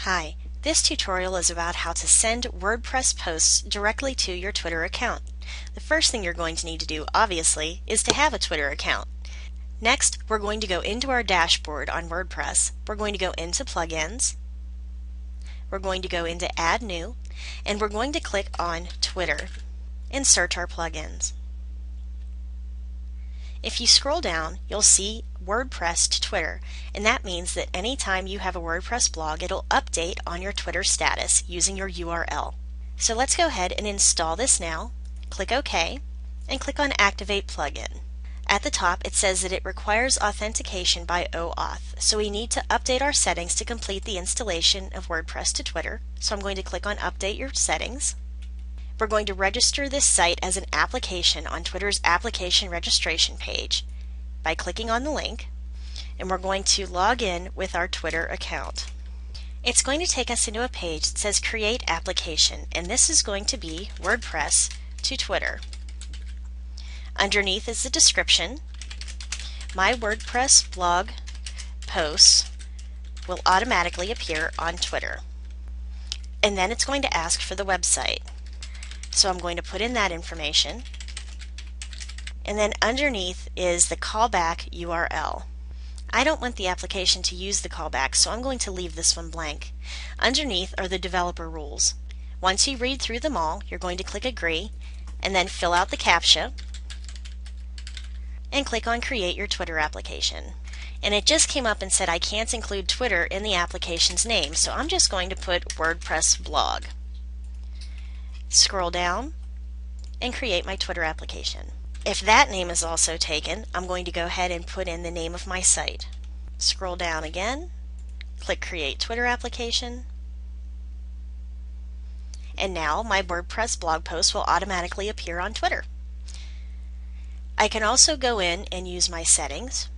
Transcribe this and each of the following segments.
Hi, this tutorial is about how to send WordPress posts directly to your Twitter account. The first thing you're going to need to do, obviously, is to have a Twitter account. Next, we're going to go into our dashboard on WordPress. We're going to go into Plugins. We're going to go into Add New, and we're going to click on Twitter and search our plugins. If you scroll down, you'll see WordPress to Twitter, and that means that anytime you have a WordPress blog, it'll update on your Twitter status using your URL. So let's go ahead and install this now. Click OK, and click on Activate Plugin. At the top, it says that it requires authentication by OAuth, so we need to update our settings to complete the installation of WordPress to Twitter. So I'm going to click on Update Your Settings. We're going to register this site as an application on Twitter's application registration page by clicking on the link, and we're going to log in with our Twitter account. It's going to take us into a page that says Create Application, and this is going to be WordPress to Twitter. Underneath is the description. My WordPress blog posts will automatically appear on Twitter. And then it's going to ask for the website. So I'm going to put in that information. And then underneath is the callback URL. I don't want the application to use the callback, so I'm going to leave this one blank. Underneath are the developer rules. Once you read through them all, you're going to click Agree, and then fill out the CAPTCHA, and click on Create Your Twitter Application. And it just came up and said I can't include Twitter in the application's name, so I'm just going to put WordPress blog. Scroll down and create my Twitter application. If that name is also taken, I'm going to go ahead and put in the name of my site. Scroll down again, click Create Twitter Application, and now my WordPress blog post will automatically appear on Twitter. I can also go in and use my settings.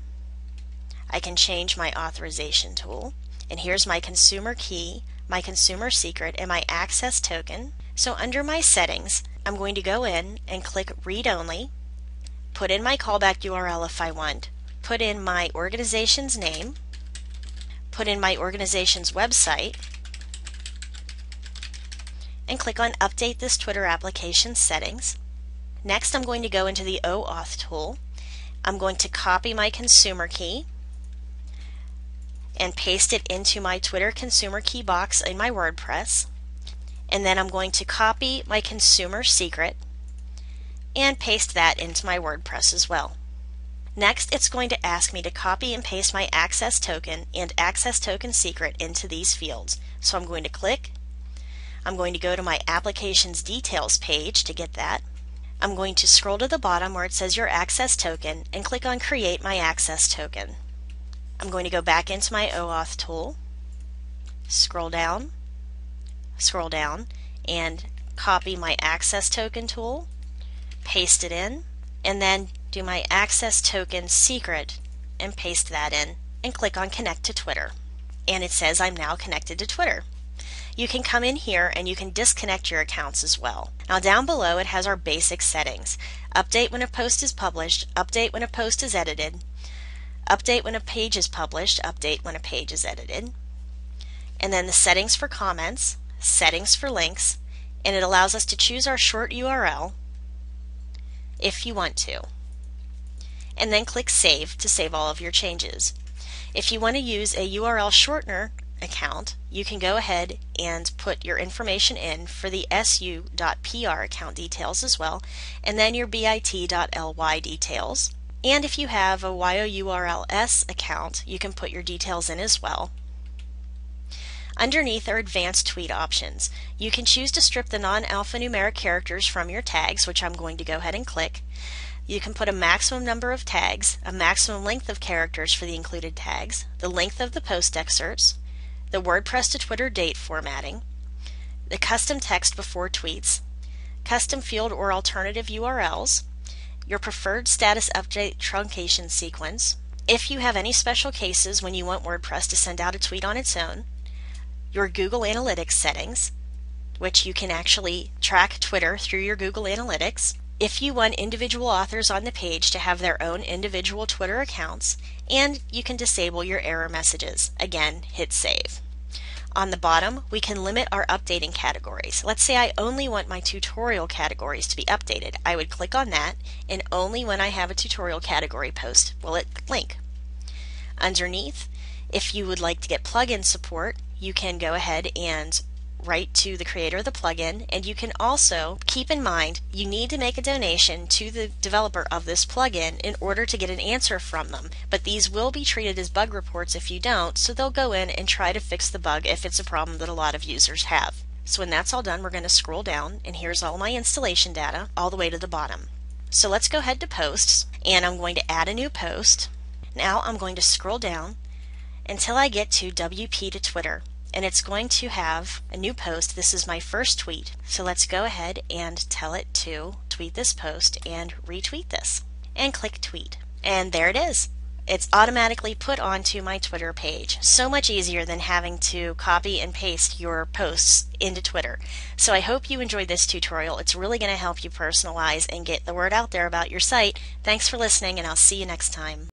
I can change my authorization tool, and here's my consumer key, my consumer secret, and my access token. So under my settings, I'm going to go in and click Read Only, put in my callback URL if I want, put in my organization's name, put in my organization's website, and click on Update this Twitter application settings. Next, I'm going to go into the OAuth tool. I'm going to copy my consumer key and paste it into my Twitter consumer key box in my WordPress. And then I'm going to copy my consumer secret and paste that into my WordPress as well. Next, it's going to ask me to copy and paste my access token and access token secret into these fields. So I'm going to click. I'm going to go to my application's details page to get that. I'm going to scroll to the bottom where it says your access token and click on Create My Access Token. I'm going to go back into my OAuth tool, scroll down, and copy my access token tool, paste it in, and then do my access token secret and paste that in, and click on Connect to Twitter. And it says I'm now connected to Twitter. You can come in here and you can disconnect your accounts as well. Now down below it has our basic settings. Update when a post is published, update when a post is edited, update when a page is published, update when a page is edited, and then the settings for comments, settings for links, and it allows us to choose our short URL if you want to. And then click Save to save all of your changes. If you want to use a URL shortener account, you can go ahead and put your information in for the su.pr account details as well, and then your bit.ly details. And if you have a yourls account, you can put your details in as well. Underneath are advanced tweet options. You can choose to strip the non-alphanumeric characters from your tags, which I'm going to go ahead and click. You can put a maximum number of tags, a maximum length of characters for the included tags, the length of the post excerpts, the WordPress to Twitter date formatting, the custom text before tweets, custom field or alternative URLs, your preferred status update truncation sequence, if you have any special cases when you want WordPress to send out a tweet on its own, your Google Analytics settings, which you can actually track Twitter through your Google Analytics, if you want individual authors on the page to have their own individual Twitter accounts, and you can disable your error messages. Again, hit Save. On the bottom, we can limit our updating categories. Let's say I only want my tutorial categories to be updated. I would click on that, and only when I have a tutorial category post will it link. Underneath, if you would like to get plugin support, you can go ahead and write to the creator of the plugin, and you can also keep in mind you need to make a donation to the developer of this plugin in order to get an answer from them, but these will be treated as bug reports if you don't, so they'll go in and try to fix the bug if it's a problem that a lot of users have. So when that's all done, we're going to scroll down, and here's all my installation data all the way to the bottom. So let's go ahead to posts, and I'm going to add a new post. Now I'm going to scroll down until I get to WP to Twitter, and it's going to have a new post. This is my first tweet. So let's go ahead and tell it to tweet this post and retweet this, and click tweet. And there it is. It's automatically put onto my Twitter page. So much easier than having to copy and paste your posts into Twitter. So I hope you enjoyed this tutorial. It's really going to help you personalize and get the word out there about your site. Thanks for listening, and I'll see you next time.